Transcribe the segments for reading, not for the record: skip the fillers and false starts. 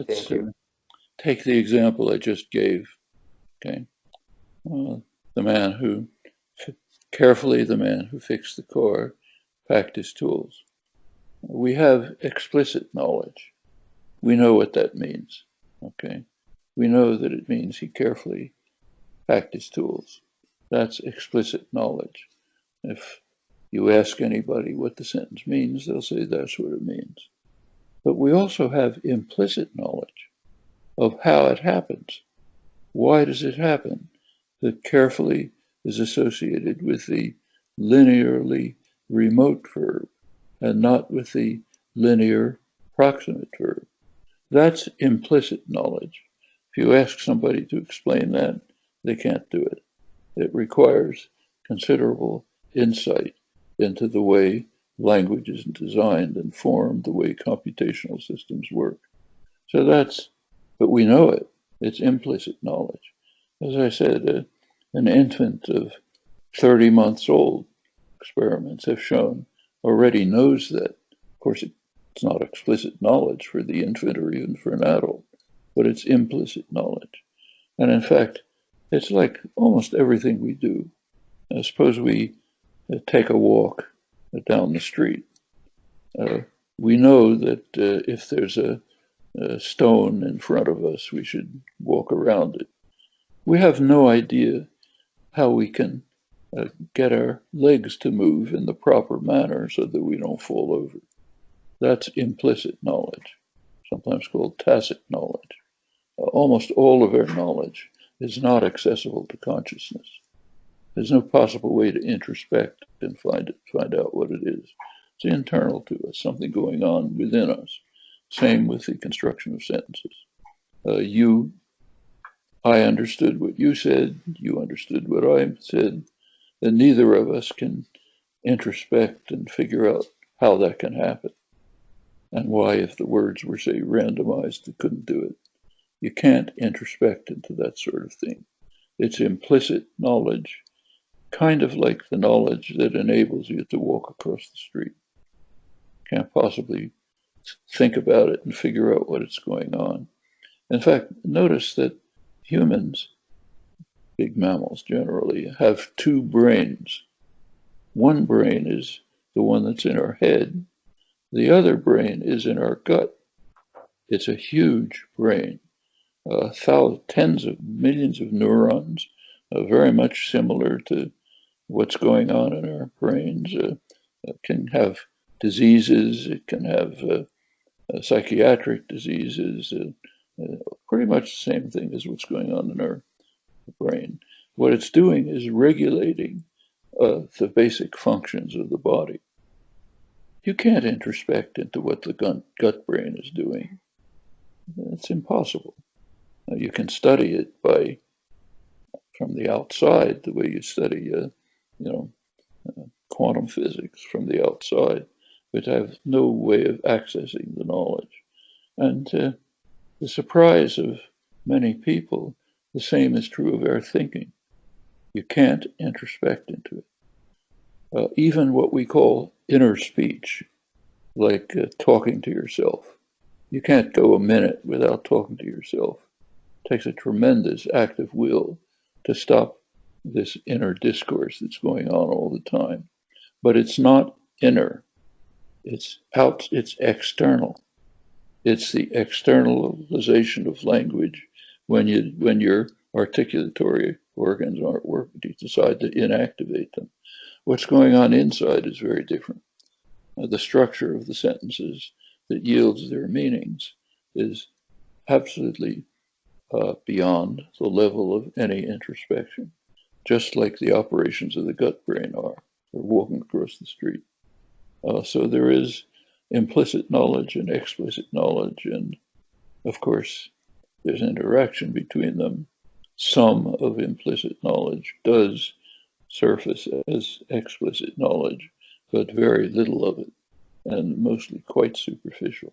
Let's Thank you. take the example I just gave. Okay, the man who the man who fixed the car packed his tools. We have explicit knowledge. We know what that means. Okay, we know that it means he carefully packed his tools. That's explicit knowledge. If you ask anybody what the sentence means, they'll say that's what it means. But we also have implicit knowledge of how it happens. Why does it happen? That carefully is associated with the linearly remote verb and not with the linear proximate verb. That's implicit knowledge. If you ask somebody to explain that, they can't do it. It requires considerable insight into the way language is designed and formed, the way computational systems work. So but we know it. It's implicit knowledge. As I said, an infant of 30 months old, experiments have shown, already knows that. Of course, it's not explicit knowledge for the infant or even for an adult, but it's implicit knowledge. And in fact, it's like almost everything we do. Suppose we take a walk down the street. We know that if there's a stone in front of us, we should walk around it. We have no idea how we can get our legs to move in the proper manner so that we don't fall over. That's implicit knowledge, sometimes called tacit knowledge. Almost all of our knowledge is not accessible to consciousness. There's no possible way to introspect and find out what it is. It's internal to us, something going on within us. Same with the construction of sentences. I understood what you said, you understood what I said, and neither of us can introspect and figure out how that can happen and why, if the words were, say, randomized, it couldn't do it. You can't introspect into that sort of thing. It's implicit knowledge, kind of like the knowledge that enables you to walk across the street. Can't possibly think about it and figure out what is going on. In fact, notice that humans, big mammals generally, have two brains. One brain is the one that's in our head. The other brain is in our gut. It's a huge brain, tens of millions of neurons, very much similar to what's going on in our brains. It can have diseases, it can have psychiatric diseases, pretty much the same thing as what's going on in our brain. What it's doing is regulating the basic functions of the body. You can't introspect into what the gut brain is doing. It's impossible. You can study it from the outside, the way you study, quantum physics from the outside, but have no way of accessing the knowledge. And the surprise of many people, the same is true of our thinking. You can't introspect into it. Even what we call inner speech, like talking to yourself. You can't go a minute without talking to yourself. It takes a tremendous act of will to stop this inner discourse that's going on all the time. But it's not inner. It's external. It's the externalization of language when your articulatory organs aren't working, you decide to inactivate them. What's going on inside is very different. The structure of the sentences that yields their meanings is absolutely beyond the level of any introspection, just like the operations of the gut brain are, or walking across the street. So there is implicit knowledge and explicit knowledge, and of course, there's interaction between them. Some of implicit knowledge does surface as explicit knowledge, but very little of it, and mostly quite superficial.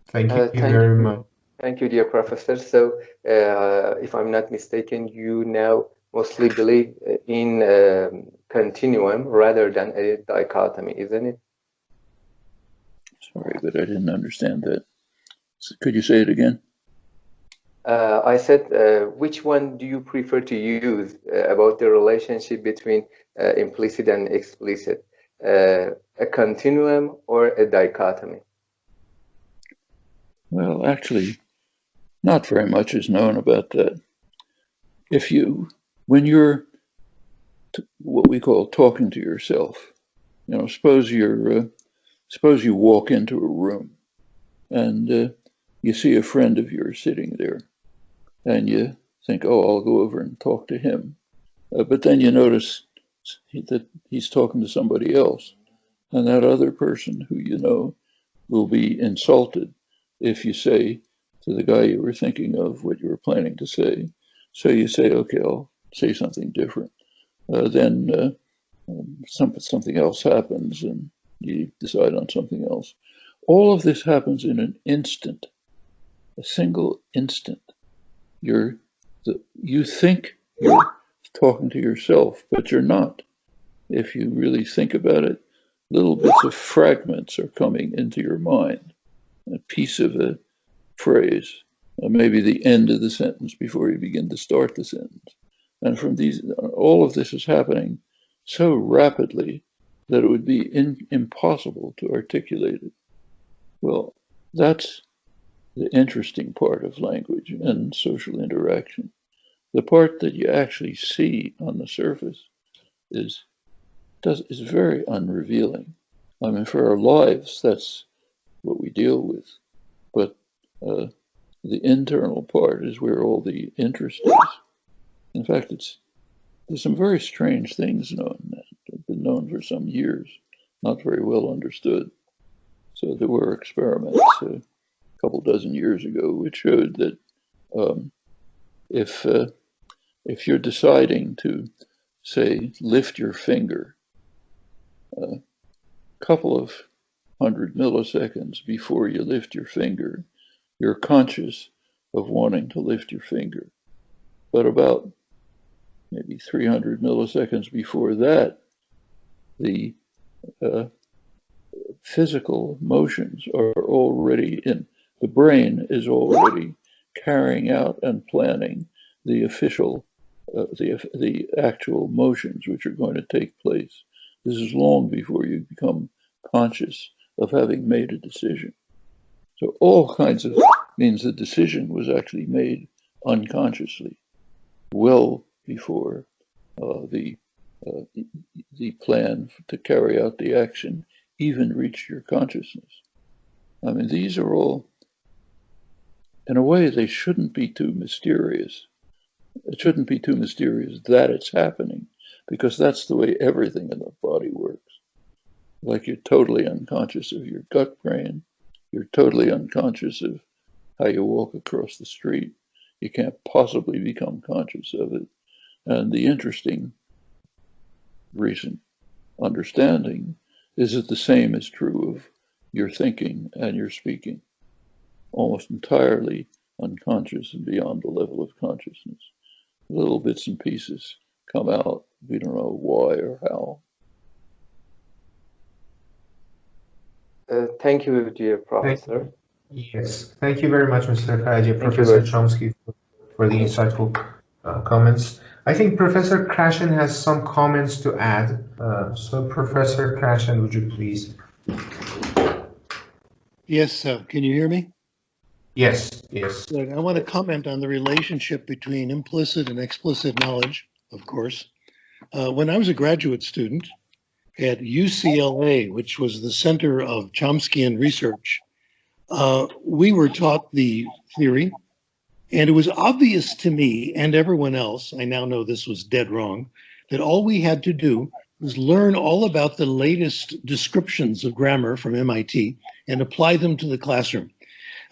Thank you Thank very you. much. Thank you, dear professor. So, if I'm not mistaken, you now mostly believe in continuum rather than a dichotomy, isn't it? Sorry, but I didn't understand that. Could you say it again? I said, which one do you prefer to use about the relationship between implicit and explicit? A continuum or a dichotomy? Well, actually, not very much is known about that. When you're what we call talking to yourself, suppose you walk into a room and you see a friend of yours sitting there, and you think, oh, I'll go over and talk to him. But then you notice that he's talking to somebody else, and that other person who you know will be insulted if you say to the guy you were thinking of what you were planning to say. So you say, okay, I'll say something different. Then something else happens and you decide on something else. All of this happens in an instant, a single instant. You think you're talking to yourself, but you're not. If you really think about it, little bits of fragments are coming into your mind. A piece of a phrase, or maybe the end of the sentence before you begin to start the sentence. And from all of this is happening so rapidly that it would be impossible to articulate it. Well, that's the interesting part of language and social interaction. The part that you actually see on the surface is very unrevealing. I mean, for our lives, that's what we deal with. But the internal part is where all the interest is. In fact, there's some very strange things known that have been known for some years, not very well understood. So there were experiments a couple dozen years ago which showed that if you're deciding to, say, lift your finger a couple of 100 milliseconds before you lift your finger, you're conscious of wanting to lift your finger. But about maybe 300 milliseconds before that, the physical motions are already in. The brain is already carrying out and planning the actual motions which are going to take place. This is long before you become conscious of having made a decision. So all kinds of means the decision was actually made unconsciously, well before the plan to carry out the action even reached your consciousness. I mean, these are all, in a way, they shouldn't be too mysterious. It shouldn't be too mysterious that it's happening, because that's the way everything in the body works. Like you're totally unconscious of your gut brain. You're totally unconscious of how you walk across the street. You can't possibly become conscious of it. And the interesting recent understanding is that the same is true of your thinking and your speaking. Almost entirely unconscious and beyond the level of consciousness. Little bits and pieces come out. We don't know why or how. Thank you, dear professor. Yes, thank you very much, Mr. Karaji, Professor Chomsky, for the insightful comments. I think Professor Krashen has some comments to add. So, Professor Krashen, would you please? Yes, can you hear me? Yes, yes. Good. I want to comment on the relationship between implicit and explicit knowledge, of course. When I was a graduate student at UCLA, which was the center of Chomskyan research, we were taught the theory, and it was obvious to me and everyone else, I now know this was dead wrong, that all we had to do was learn all about the latest descriptions of grammar from MIT and apply them to the classroom.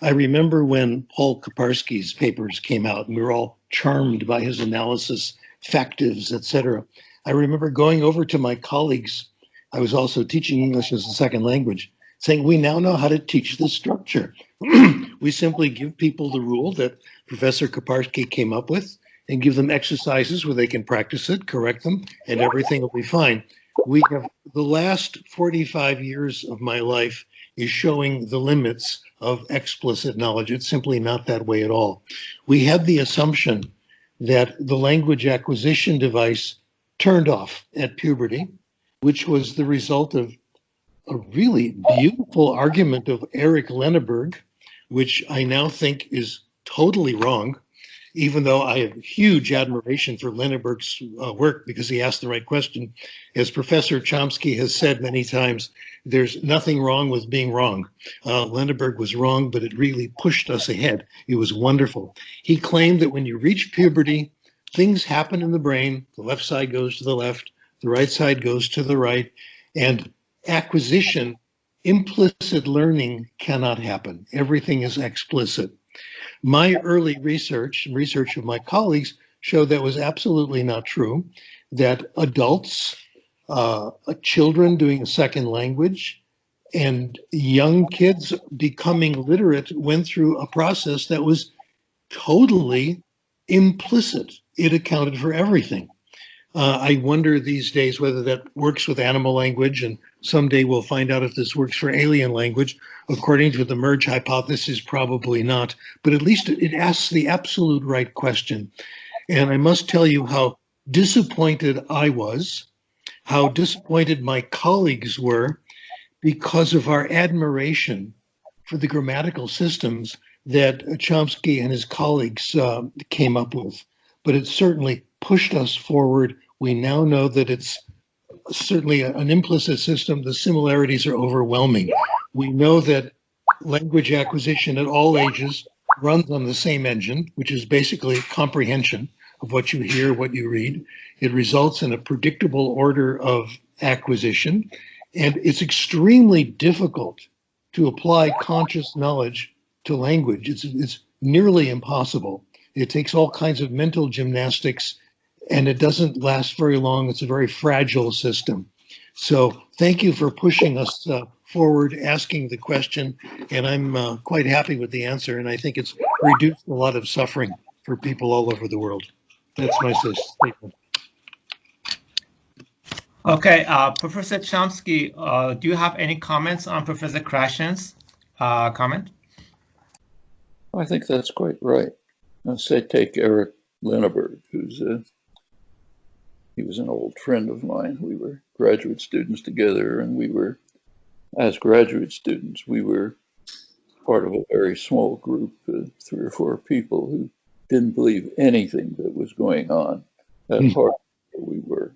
I remember when Paul Kaparsky's papers came out, and we were all charmed by his analysis, factives, etc. I remember going over to my colleagues, I was also teaching English as a second language, saying, we now know how to teach this structure. We simply give people the rule that Professor Kaparsky came up with and give them exercises where they can practice it, correct them, and everything will be fine. We have the last 45 years of my life is showing the limits of explicit knowledge. It's simply not that way at all. We had the assumption that the language acquisition device turned off at puberty, which was the result of a really beautiful argument of Eric Lenneberg, which I now think is totally wrong, even though I have huge admiration for Lenneberg's work because he asked the right question. As Professor Chomsky has said many times, there's nothing wrong with being wrong. Lenneberg was wrong, but it really pushed us ahead. It was wonderful. He claimed that when you reach puberty, things happen in the brain. The left side goes to the left, the right side goes to the right, and acquisition, implicit learning cannot happen. Everything is explicit. My early research and research of my colleagues showed that was absolutely not true, that adults, children doing a second language, and young kids becoming literate went through a process that was totally implicit. It accounted for everything. I wonder these days whether that works with animal language, and someday we'll find out if this works for alien language. According to the merge hypothesis, probably not, but at least it asks the absolute right question. And I must tell you how disappointed I was, how disappointed my colleagues were, because of our admiration for the grammatical systems that Chomsky and his colleagues came up with. But it certainly pushed us forward. We now know that it's certainly an implicit system. The similarities are overwhelming. We know that language acquisition at all ages runs on the same engine, which is basically comprehension of what you hear, what you read. It results in a predictable order of acquisition, and it's extremely difficult to apply conscious knowledge to language. It's nearly impossible. It takes all kinds of mental gymnastics, and it doesn't last very long. It's a very fragile system. So thank you for pushing us forward, asking the question, and I'm quite happy with the answer, and I think it's reduced a lot of suffering for people all over the world. That's my statement. Okay, Professor Chomsky, do you have any comments on Professor Krashen's comment? I think that's quite right. I'll say take Eric Lenneberg, he was an old friend of mine. We were graduate students together, and as graduate students, we were part of a very small group, 3 or 4 people who didn't believe anything that was going on at Harvard.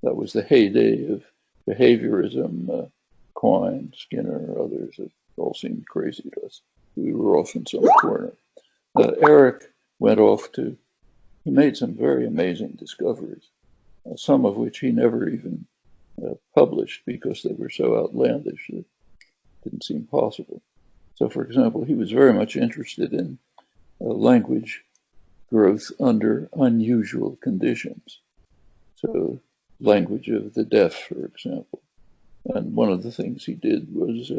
That was the heyday of behaviorism. Quine, Skinner, others, it all seemed crazy to us. We were off in some corner. Eric went off he made some very amazing discoveries, some of which he never even published because they were so outlandish that it didn't seem possible. So, for example, he was very much interested in language growth under unusual conditions. So, language of the deaf, for example. And one of the things he did was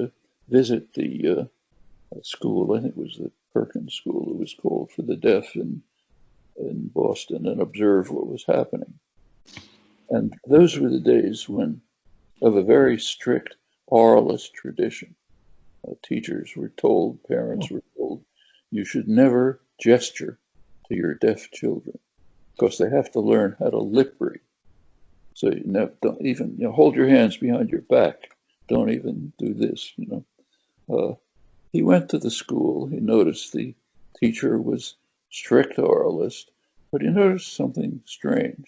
visit the school, I think it was the Perkins School, it was called, for the deaf in Boston, and observe what was happening. And those were the days of a very strict oralist tradition. Teachers were told, parents were told, you should never gesture to your deaf children because they have to learn how to lip read. So don't even hold your hands behind your back. Don't even do this. He went to the school. He noticed the teacher was strict oralist, but he noticed something strange.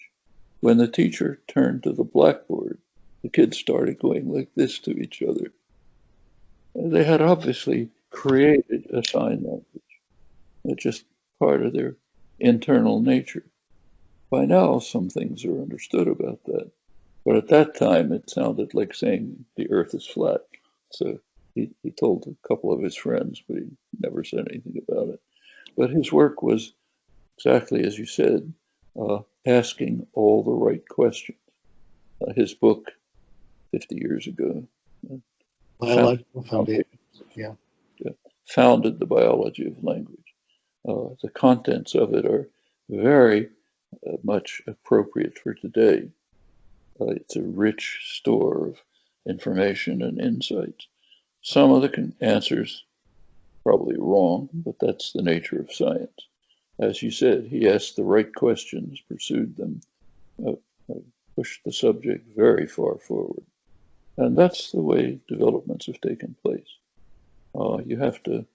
When the teacher turned to the blackboard, the kids started going like this to each other. And they had obviously created a sign language. It's just part of their internal nature. By now, some things are understood about that. But at that time, it sounded like saying the earth is flat. So he told a couple of his friends, but he never said anything about it. But his work was exactly as you said, asking all the right questions. His book 50 years ago, Biological Foundation, founded the biology of language. The contents of it are very much appropriate for today. It's a rich store of information and insights. Some of the answers probably wrong, but that's the nature of science. As you said, he asked the right questions, pursued them, pushed the subject very far forward. And that's the way developments have taken place. You have to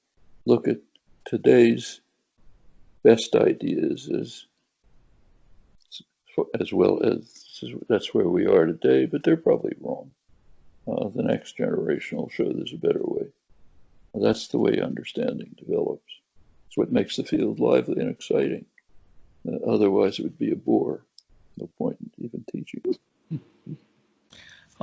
look at today's best ideas as well as that's where we are today, but they're probably wrong. The next generation will show there's a better way. That's the way understanding develops. It's what makes the field lively and exciting. Otherwise, it would be a bore. No point in even teaching.